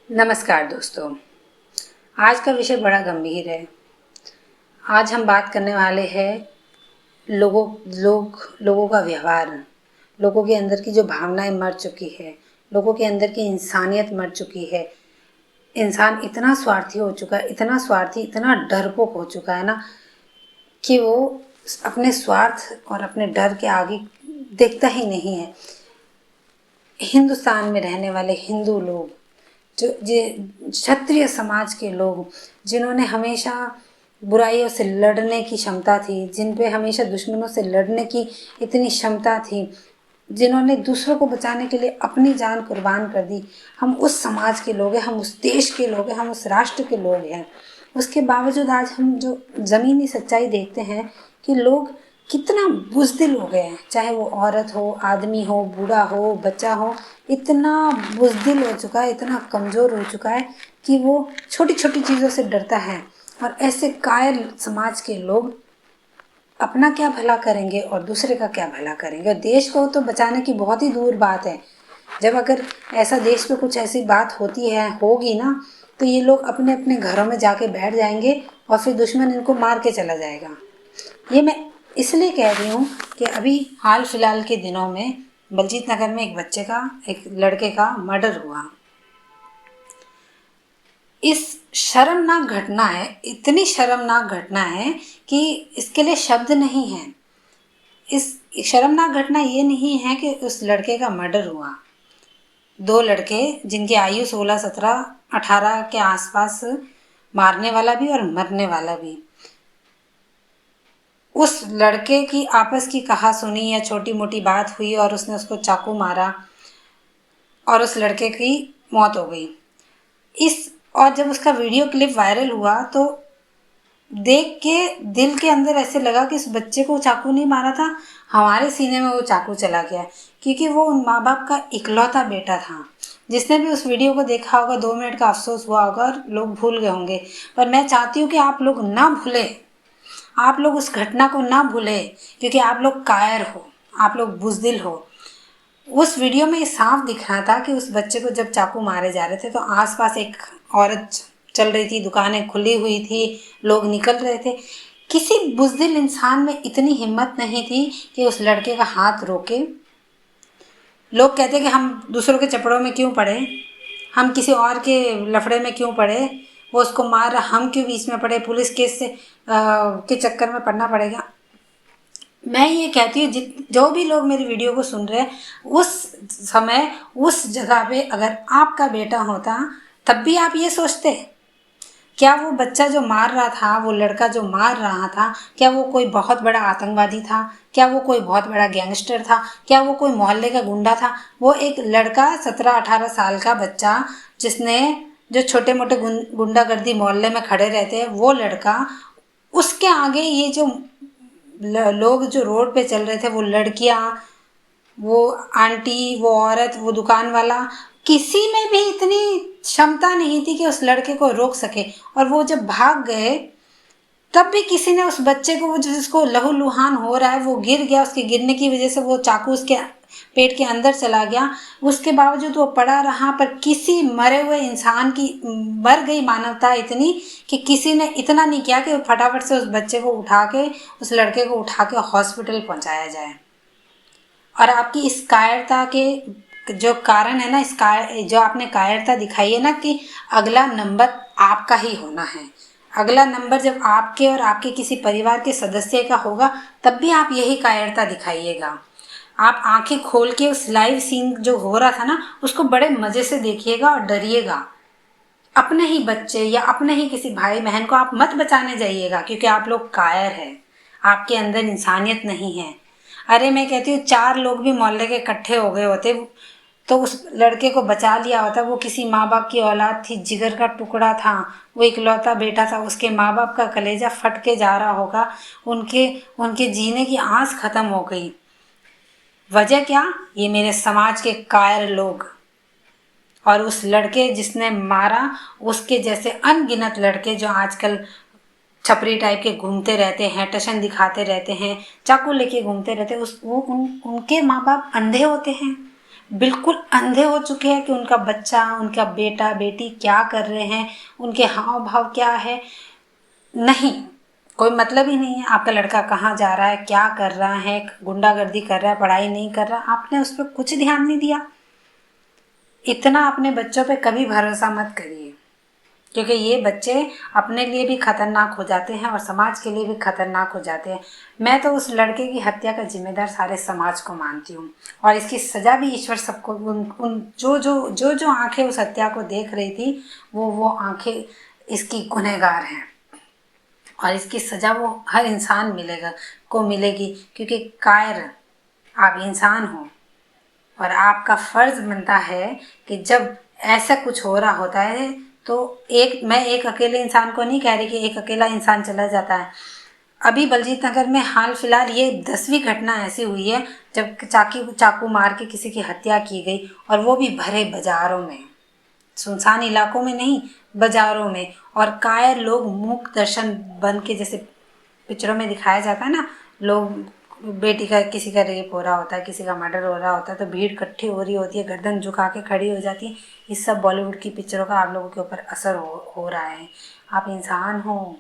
नमस्कार दोस्तों। आज का विषय बड़ा गंभीर है। आज हम बात करने वाले हैं लोगों का व्यवहार, लोगों के अंदर की जो भावनाएं मर चुकी है, लोगों के अंदर की इंसानियत मर चुकी है। इंसान इतना स्वार्थी हो चुका है, इतना स्वार्थी, इतना डरपोक हो चुका है ना कि वो अपने स्वार्थ और अपने डर के आगे देखता ही नहीं है। हिंदुस्तान में रहने वाले हिंदू लोग, जो क्षत्रिय समाज के लोग, जिन्होंने हमेशा बुराइयों से लड़ने की क्षमता थी, जिन पे हमेशा दुश्मनों से लड़ने की इतनी क्षमता थी, जिन्होंने दूसरों को बचाने के लिए अपनी जान कुर्बान कर दी, हम उस समाज के लोग हैं, हम उस देश के लोग हैं, हम उस राष्ट्र के लोग हैं। उसके बावजूद आज हम जो ज़मीनी सच्चाई देखते हैं कि लोग कितना बुज़दिल हो गए हैं, चाहे वो औरत हो, आदमी हो, बूढ़ा हो, बच्चा हो, इतना बुज़दिल हो चुका है, इतना कमज़ोर हो चुका है कि वो छोटी छोटी चीज़ों से डरता है। और ऐसे कायर समाज के लोग अपना क्या भला करेंगे और दूसरे का क्या भला करेंगे, और देश को तो बचाने की बहुत ही दूर बात है। जब अगर ऐसा देश में कुछ ऐसी बात होगी ना, तो ये लोग अपने अपने घरों में जाके बैठ जाएंगे और फिर दुश्मन इनको मार के चला जाएगा। ये मैं इसलिए कह रही हूँ कि अभी हाल फिलहाल के दिनों में बलजीत नगर में एक लड़के का मर्डर हुआ। इस शर्मनाक घटना है, इतनी शर्मनाक घटना है कि इसके लिए शब्द नहीं है। इस शर्मनाक घटना ये नहीं है कि उस लड़के का मर्डर हुआ। दो लड़के जिनकी आयु 16, 17, 18 के आसपास, मारने वाला भी और मरने वाला भी, उस लड़के की आपस की कहासुनी या छोटी मोटी बात हुई और उसने उसको चाकू मारा और उस लड़के की मौत हो गई। और जब उसका वीडियो क्लिप वायरल हुआ तो देख के दिल के अंदर ऐसे लगा कि इस बच्चे को चाकू नहीं मारा था, हमारे सीने में वो चाकू चला गया। क्योंकि वो उन माँ बाप का इकलौता बेटा था। जिसने भी उस वीडियो को देखा होगा, 2 मिनट का अफसोस हुआ होगा और लोग भूल गए होंगे। पर मैं चाहती हूँ कि आप लोग ना भूलें, आप लोग उस घटना को ना भूलें, क्योंकि आप लोग कायर हो, आप लोग बुज़दिल हो। उस वीडियो में साफ दिख रहा था कि उस बच्चे को जब चाकू मारे जा रहे थे तो आसपास एक औरत चल रही थी, दुकानें खुली हुई थी, लोग निकल रहे थे। किसी बुज़दिल इंसान में इतनी हिम्मत नहीं थी कि उस लड़के का हाथ रोके। लोग कहते कि हम दूसरों के चपड़ों में क्यों पड़े, हम किसी और के लफड़े में क्यों पड़े, वो उसको मार रहा, हम क्यों बीच में पड़े, पुलिस केस के चक्कर में पड़ना पड़ेगा। मैं ये कहती हूँ जो भी लोग मेरी वीडियो को सुन रहे हैं, उस समय उस जगह पे अगर आपका बेटा होता तब भी आप ये सोचते? क्या वो बच्चा जो मार रहा था, वो लड़का जो मार रहा था, क्या वो कोई बहुत बड़ा आतंकवादी था? क्या वो कोई बहुत बड़ा गैंगस्टर था? क्या वो कोई मोहल्ले का गुंडा था? वो एक लड़का 17-18 साल का बच्चा, जिसने जो छोटे मोटे गुंडागर्दी मोहल्ले में खड़े रहते हैं, वो लड़का, उसके आगे ये जो लोग जो रोड पे चल रहे थे, वो लड़कियां, वो आंटी, वो औरत, वो दुकान वाला, किसी में भी इतनी क्षमता नहीं थी कि उस लड़के को रोक सके। और वो जब भाग गए तब भी किसी ने उस बच्चे को, वो जिसको लहूलुहान हो रहा है, वो गिर गया, उसके गिरने की वजह से वो चाकू उसके पेट के अंदर चला गया, उसके बावजूद वो पड़ा रहा। पर किसी मरे हुए इंसान की, मर गई मानवता इतनी कि किसी ने इतना नहीं किया कि फटाफट से उस बच्चे को उठा के, उस लड़के को उठा के हॉस्पिटल पहुंचाया जाए। और आपकी इस कायरता के जो कारण है ना, जो आपने कायरता दिखाई है ना, कि अगला नंबर आपका ही होना है। अगला नंबर जब आपके और आपके किसी परिवार के सदस्य का होगा, तब भी आप यही कायरता दिखाइएगा। आप आंखें खोल के उस लाइव सीन जो हो रहा था ना, उसको बड़े मजे से देखिएगा और डरिएगा। अपने ही बच्चे या अपने ही किसी भाई बहन को आप मत बचाने जाइएगा, क्योंकि आप लोग कायर हैं, आपके अंदर इंसानियत नहीं है। अरे मैं कहती हूँ, 4 लोग भी मोहल्ले के इकट्ठे हो गए होते तो उस लड़के को बचा लिया होता। वो किसी माँ बाप की औलाद थी, जिगर का टुकड़ा था, वो इकलौता बेटा था, उसके माँ बाप का कलेजा फट के जा रहा होगा, उनके उनके जीने की आस खत्म हो गई। वजह क्या? ये मेरे समाज के कायर लोग। और उस लड़के जिसने मारा, उसके जैसे अनगिनत लड़के जो आजकल छपरी टाइप के घूमते रहते हैं, टशन दिखाते रहते हैं, चाकू लेके घूमते रहते हैं, उनके माँ बाप अंधे होते हैं। बिल्कुल अंधे हो चुके हैं कि उनका बच्चा, उनका बेटा बेटी क्या कर रहे हैं, उनके हाव भाव क्या है। नहीं, कोई मतलब ही नहीं है। आपका लड़का कहाँ जा रहा है, क्या कर रहा है, गुंडागर्दी कर रहा है, पढ़ाई नहीं कर रहा, आपने उस पर कुछ ध्यान नहीं दिया। इतना अपने बच्चों पे कभी भरोसा मत करिए, क्योंकि ये बच्चे अपने लिए भी खतरनाक हो जाते हैं और समाज के लिए भी खतरनाक हो जाते हैं। मैं तो उस लड़के की हत्या का जिम्मेदार सारे समाज को मानती हूँ, और इसकी सज़ा भी ईश्वर सबको, उन जो आंखें उस हत्या को देख रही थी, वो आंखें इसकी गुनहगार हैं, और इसकी सज़ा वो हर इंसान मिलेगी, क्योंकि कायर आप इंसान हो, और आपका फ़र्ज़ बनता है कि जब ऐसा कुछ हो रहा होता है तो मैं एक अकेले इंसान को नहीं कह रही कि एक अकेला इंसान चला जाता है। अभी बलजीत नगर में हाल फिलहाल ये 10वीं घटना ऐसी हुई है जब चाकू मार के किसी की हत्या की गई, और वो भी भरे बाज़ारों में, सुनसान इलाकों में नहीं, बाज़ारों में। और कायर लोग मूक दर्शन बन के, जैसे पिक्चरों में दिखाया जाता है ना, लोग, बेटी का किसी का रेप हो रहा होता है, किसी का मर्डर हो रहा होता है, तो भीड़ इकट्ठी हो रही होती है, गर्दन झुका के खड़ी हो जाती है। इस सब बॉलीवुड की पिक्चरों का आप लोगों के ऊपर असर हो रहा है। आप इंसान हो,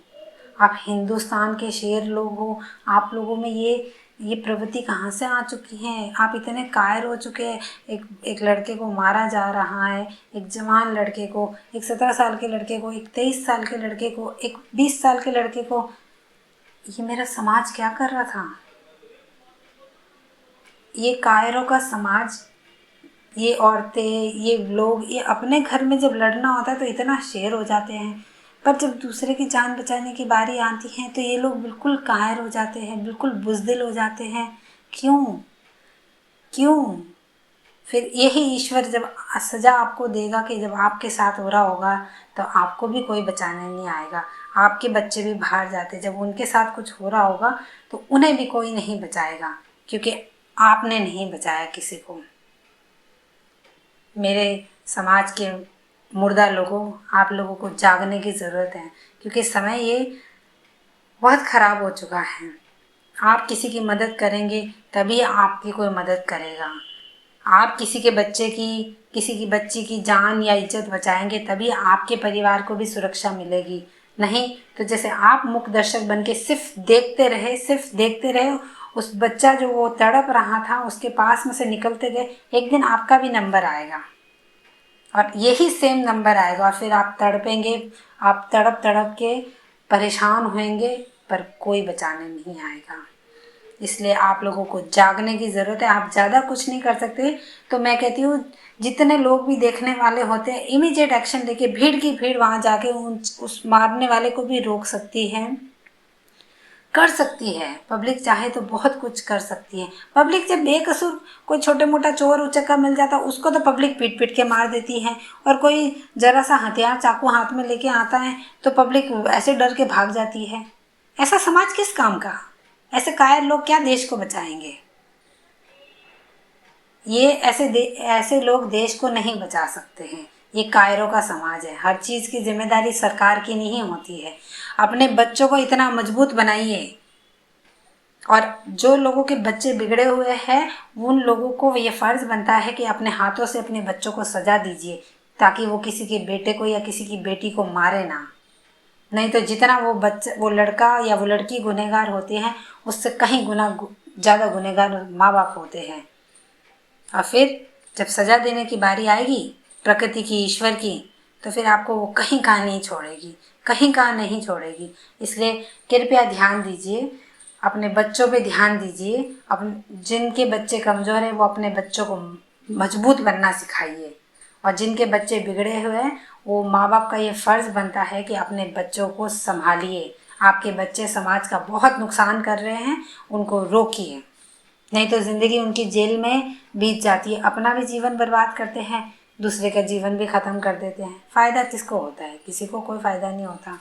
आप हिंदुस्तान के शेर लोग हो, आप लोगों में ये प्रवृत्ति कहाँ से आ चुकी है? आप इतने कायर हो चुके हैं। एक लड़के को मारा जा रहा है, एक जवान लड़के को, एक 17 साल के लड़के को, एक 23 साल के लड़के को, एक 20 साल के लड़के को। ये मेरा समाज क्या कर रहा था? ये कायरों का समाज, ये औरतें, ये लोग, ये अपने घर में जब लड़ना होता है तो इतना शेर हो जाते हैं, पर जब दूसरे की जान बचाने की बारी आती है तो ये लोग बिल्कुल कायर हो जाते हैं, बिल्कुल बुज़दिल हो जाते हैं। क्यों? क्यों? फिर यही ईश्वर जब सज़ा आपको देगा कि जब आपके साथ हो रहा होगा तो आपको भी कोई बचाने नहीं आएगा। आपके बच्चे भी बाहर जाते, जब उनके साथ कुछ हो रहा होगा तो उन्हें भी कोई नहीं बचाएगा, क्योंकि आपने नहीं बचाया किसी को। मेरे समाज के मुर्दा लोगों, आप लोगों को जागने की ज़रूरत है, क्योंकि समय ये बहुत ख़राब हो चुका है। आप किसी की मदद करेंगे तभी आपकी कोई मदद करेगा। आप किसी के बच्चे की, किसी की बच्ची की जान या इज्जत बचाएंगे तभी आपके परिवार को भी सुरक्षा मिलेगी। नहीं तो जैसे आप मूक दर्शक बन के सिर्फ देखते रहे, उस बच्चा जो वो तड़प रहा था उसके पास में से निकलते गए, एक दिन आपका भी नंबर आएगा, और यही सेम नंबर आएगा, और फिर आप तड़पेंगे, आप तड़प तड़प के परेशान होंगे, पर कोई बचाने नहीं आएगा। इसलिए आप लोगों को जागने की ज़रूरत है। आप ज़्यादा कुछ नहीं कर सकते, तो मैं कहती हूँ जितने लोग भी देखने वाले होते हैं, इमीडिएट एक्शन लेके भीड़ की भीड़ वहाँ जाके उस मारने वाले को भी रोक सकती है, कर सकती है। पब्लिक चाहे तो बहुत कुछ कर सकती है। पब्लिक जब बेकसूर कोई छोटे मोटा चोर उचक्का मिल जाता है उसको तो पब्लिक पीट पीट के मार देती है, और कोई ज़रा सा हथियार चाकू हाथ में लेके आता है तो पब्लिक ऐसे डर के भाग जाती है। ऐसा समाज किस काम का? ऐसे कायर लोग क्या देश को बचाएंगे? ये ऐसे लोग देश को नहीं बचा सकते हैं। ये कायरों का समाज है। हर चीज़ की जिम्मेदारी सरकार की नहीं होती है। अपने बच्चों को इतना मजबूत बनाइए, और जो लोगों के बच्चे बिगड़े हुए हैं उन लोगों को ये फ़र्ज़ बनता है कि अपने हाथों से अपने बच्चों को सज़ा दीजिए, ताकि वो किसी के बेटे को या किसी की बेटी को मारे ना। नहीं तो जितना वो लड़का या वो लड़की गुनहगार होते हैं, उससे कहीं गुना ज़्यादा गुनहगार माँ बाप होते हैं। और फिर जब सज़ा देने की बारी आएगी प्रकृति की, ईश्वर की, तो फिर आपको वो कहीं का नहीं छोड़ेगी, कहीं का नहीं छोड़ेगी। इसलिए कृपया ध्यान दीजिए, अपने बच्चों पे ध्यान दीजिए। जिनके बच्चे कमज़ोर हैं वो अपने बच्चों को मजबूत बनना सिखाइए, और जिनके बच्चे बिगड़े हुए हैं वो माँ बाप का ये फ़र्ज़ बनता है कि अपने बच्चों को संभालिए। आपके बच्चे समाज का बहुत नुकसान कर रहे हैं, उनको रोकिए, नहीं तो ज़िंदगी उनकी जेल में बीत जाती है। अपना भी जीवन बर्बाद करते हैं, दूसरे का जीवन भी ख़त्म कर देते हैं। फ़ायदा किसको होता है? किसी को कोई फ़ायदा नहीं होता।